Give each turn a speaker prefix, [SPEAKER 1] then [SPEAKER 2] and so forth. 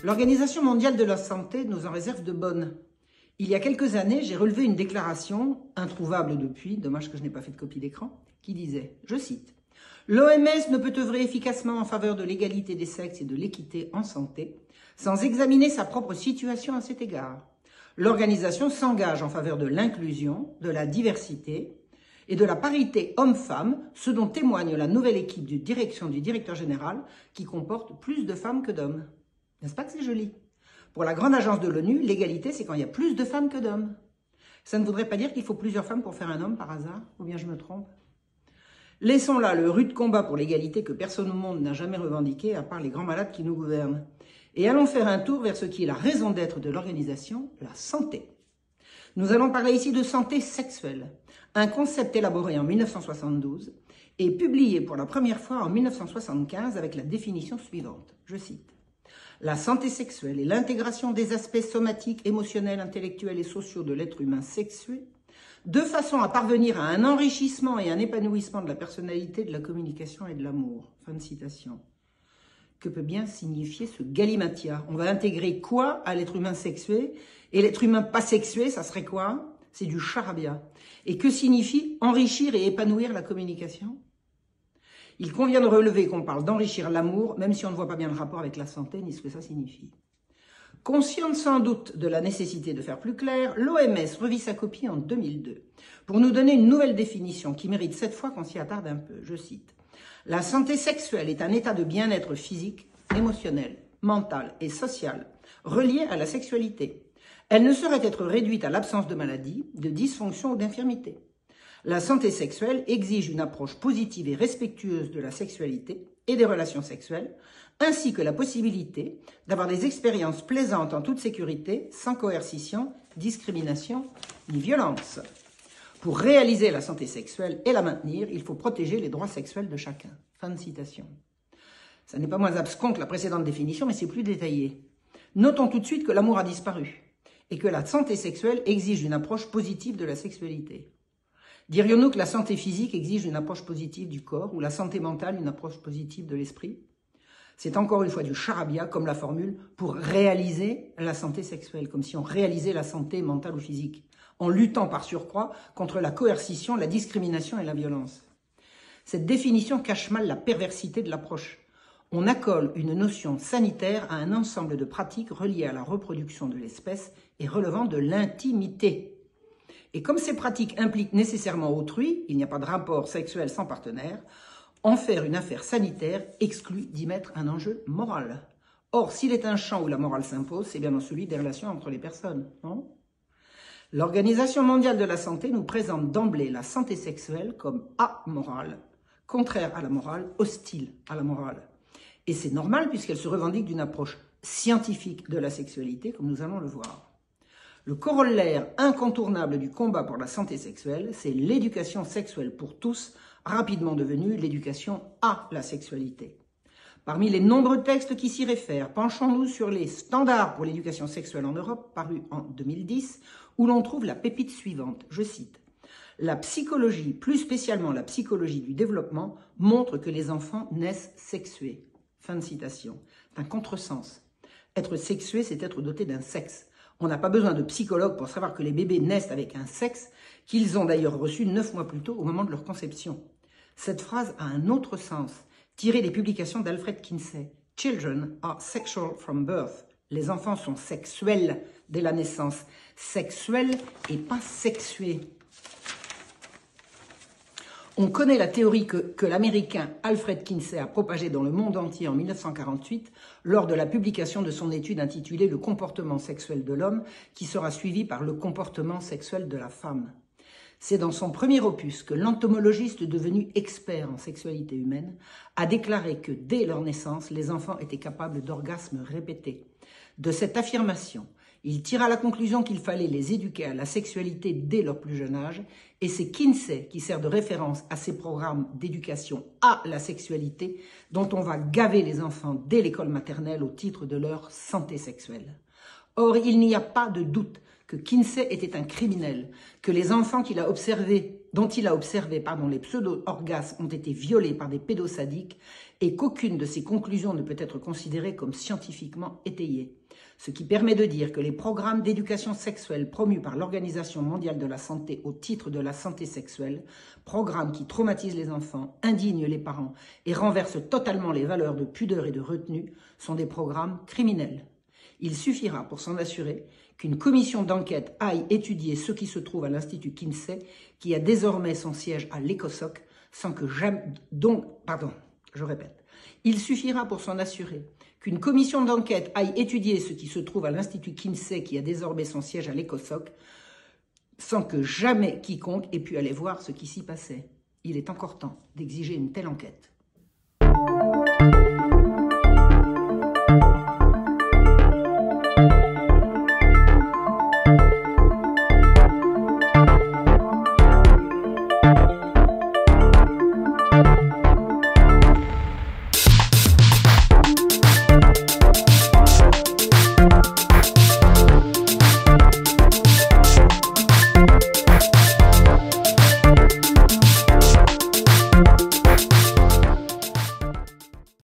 [SPEAKER 1] L'Organisation mondiale de la santé nous en réserve de bonnes. Il y a quelques années, j'ai relevé une déclaration, introuvable depuis, dommage que je n'ai pas fait de copie d'écran, qui disait, je cite, « L'OMS ne peut œuvrer efficacement en faveur de l'égalité des sexes et de l'équité en santé sans examiner sa propre situation à cet égard. L'organisation s'engage en faveur de l'inclusion, de la diversité et de la parité homme-femme, ce dont témoigne la nouvelle équipe de direction du directeur général qui comporte plus de femmes que d'hommes. » N'est-ce pas que c'est joli? Pour la grande agence de l'ONU, l'égalité, c'est quand il y a plus de femmes que d'hommes. Ça ne voudrait pas dire qu'il faut plusieurs femmes pour faire un homme par hasard? Ou bien je me trompe? Laissons là le rude combat pour l'égalité que personne au monde n'a jamais revendiqué, à part les grands malades qui nous gouvernent. Et allons faire un tour vers ce qui est la raison d'être de l'organisation, la santé. Nous allons parler ici de santé sexuelle, un concept élaboré en 1972 et publié pour la première fois en 1975 avec la définition suivante, je cite. La santé sexuelle est l'intégration des aspects somatiques, émotionnels, intellectuels et sociaux de l'être humain sexué, de façon à parvenir à un enrichissement et un épanouissement de la personnalité, de la communication et de l'amour. Fin de citation. Que peut bien signifier ce galimatia? On va intégrer quoi à l'être humain sexué? Et l'être humain pas sexué, ça serait quoi? C'est du charabia. Et que signifie enrichir et épanouir la communication? Il convient de relever qu'on parle d'enrichir l'amour, même si on ne voit pas bien le rapport avec la santé ni ce que ça signifie. Consciente sans doute de la nécessité de faire plus clair, l'OMS revit sa copie en 2002 pour nous donner une nouvelle définition qui mérite cette fois qu'on s'y attarde un peu. Je cite. La santé sexuelle est un état de bien-être physique, émotionnel, mental et social relié à la sexualité. Elle ne saurait être réduite à l'absence de maladie, de dysfonction ou d'infirmité. La santé sexuelle exige une approche positive et respectueuse de la sexualité et des relations sexuelles, ainsi que la possibilité d'avoir des expériences plaisantes en toute sécurité, sans coercition, discrimination ni violence. Pour réaliser la santé sexuelle et la maintenir, il faut protéger les droits sexuels de chacun. Fin de citation. Ça n'est pas moins abscon que la précédente définition, mais c'est plus détaillé. Notons tout de suite que l'amour a disparu et que la santé sexuelle exige une approche positive de la sexualité. Dirions-nous que la santé physique exige une approche positive du corps ou la santé mentale une approche positive de l'esprit? C'est encore une fois du charabia, comme la formule, pour réaliser la santé sexuelle, comme si on réalisait la santé mentale ou physique, en luttant par surcroît contre la coercition, la discrimination et la violence. Cette définition cache mal la perversité de l'approche. On accole une notion sanitaire à un ensemble de pratiques reliées à la reproduction de l'espèce et relevant de l'intimité. Et comme ces pratiques impliquent nécessairement autrui, il n'y a pas de rapport sexuel sans partenaire, en faire une affaire sanitaire exclut d'y mettre un enjeu moral. Or, s'il est un champ où la morale s'impose, c'est bien dans celui des relations entre les personnes, non? L'Organisation mondiale de la santé nous présente d'emblée la santé sexuelle comme amorale, contraire à la morale, hostile à la morale. Et c'est normal puisqu'elle se revendique d'une approche scientifique de la sexualité, comme nous allons le voir. Le corollaire incontournable du combat pour la santé sexuelle, c'est l'éducation sexuelle pour tous, rapidement devenue l'éducation à la sexualité. Parmi les nombreux textes qui s'y réfèrent, penchons-nous sur les standards pour l'éducation sexuelle en Europe, parus en 2010, où l'on trouve la pépite suivante, je cite. La psychologie, plus spécialement la psychologie du développement, montre que les enfants naissent sexués. Fin de citation. C'est un contresens. Être sexué, c'est être doté d'un sexe. On n'a pas besoin de psychologue pour savoir que les bébés naissent avec un sexe qu'ils ont d'ailleurs reçu 9 mois plus tôt au moment de leur conception. Cette phrase a un autre sens, tiré des publications d'Alfred Kinsey. « Children are sexual from birth ». Les enfants sont sexuels dès la naissance. Sexuels et pas sexués. On connaît la théorie que l'Américain Alfred Kinsey a propagée dans le monde entier en 1948 lors de la publication de son étude intitulée « Le comportement sexuel de l'homme » qui sera suivie par « Le comportement sexuel de la femme ». C'est dans son premier opus que l'entomologiste devenu expert en sexualité humaine a déclaré que dès leur naissance, les enfants étaient capables d'orgasmes répétés. De cette affirmation, il tira la conclusion qu'il fallait les éduquer à la sexualité dès leur plus jeune âge, et c'est Kinsey qui sert de référence à ces programmes d'éducation à la sexualité dont on va gaver les enfants dès l'école maternelle au titre de leur santé sexuelle. Or, il n'y a pas de doute que Kinsey était un criminel, que les enfants qu'il a observés dont il a observé, les pseudo-orgasmes ont été violés par des pédosadiques et qu'aucune de ces conclusions ne peut être considérée comme scientifiquement étayée. Ce qui permet de dire que les programmes d'éducation sexuelle promus par l'Organisation mondiale de la santé au titre de la santé sexuelle, programmes qui traumatisent les enfants, indignent les parents et renversent totalement les valeurs de pudeur et de retenue, sont des programmes criminels. Il suffira pour s'en assurer qu'une commission d'enquête aille étudier ce qui se trouve à l'Institut Kinsey, qui a désormais son siège à l'ECOSOC, sans que jamais... Il suffira pour s'en assurer qu'une commission d'enquête aille étudier ce qui se trouve à l'Institut Kinsey, qui a désormais son siège à l'ECOSOC, sans que jamais quiconque ait pu aller voir ce qui s'y passait. Il est encore temps d'exiger une telle enquête.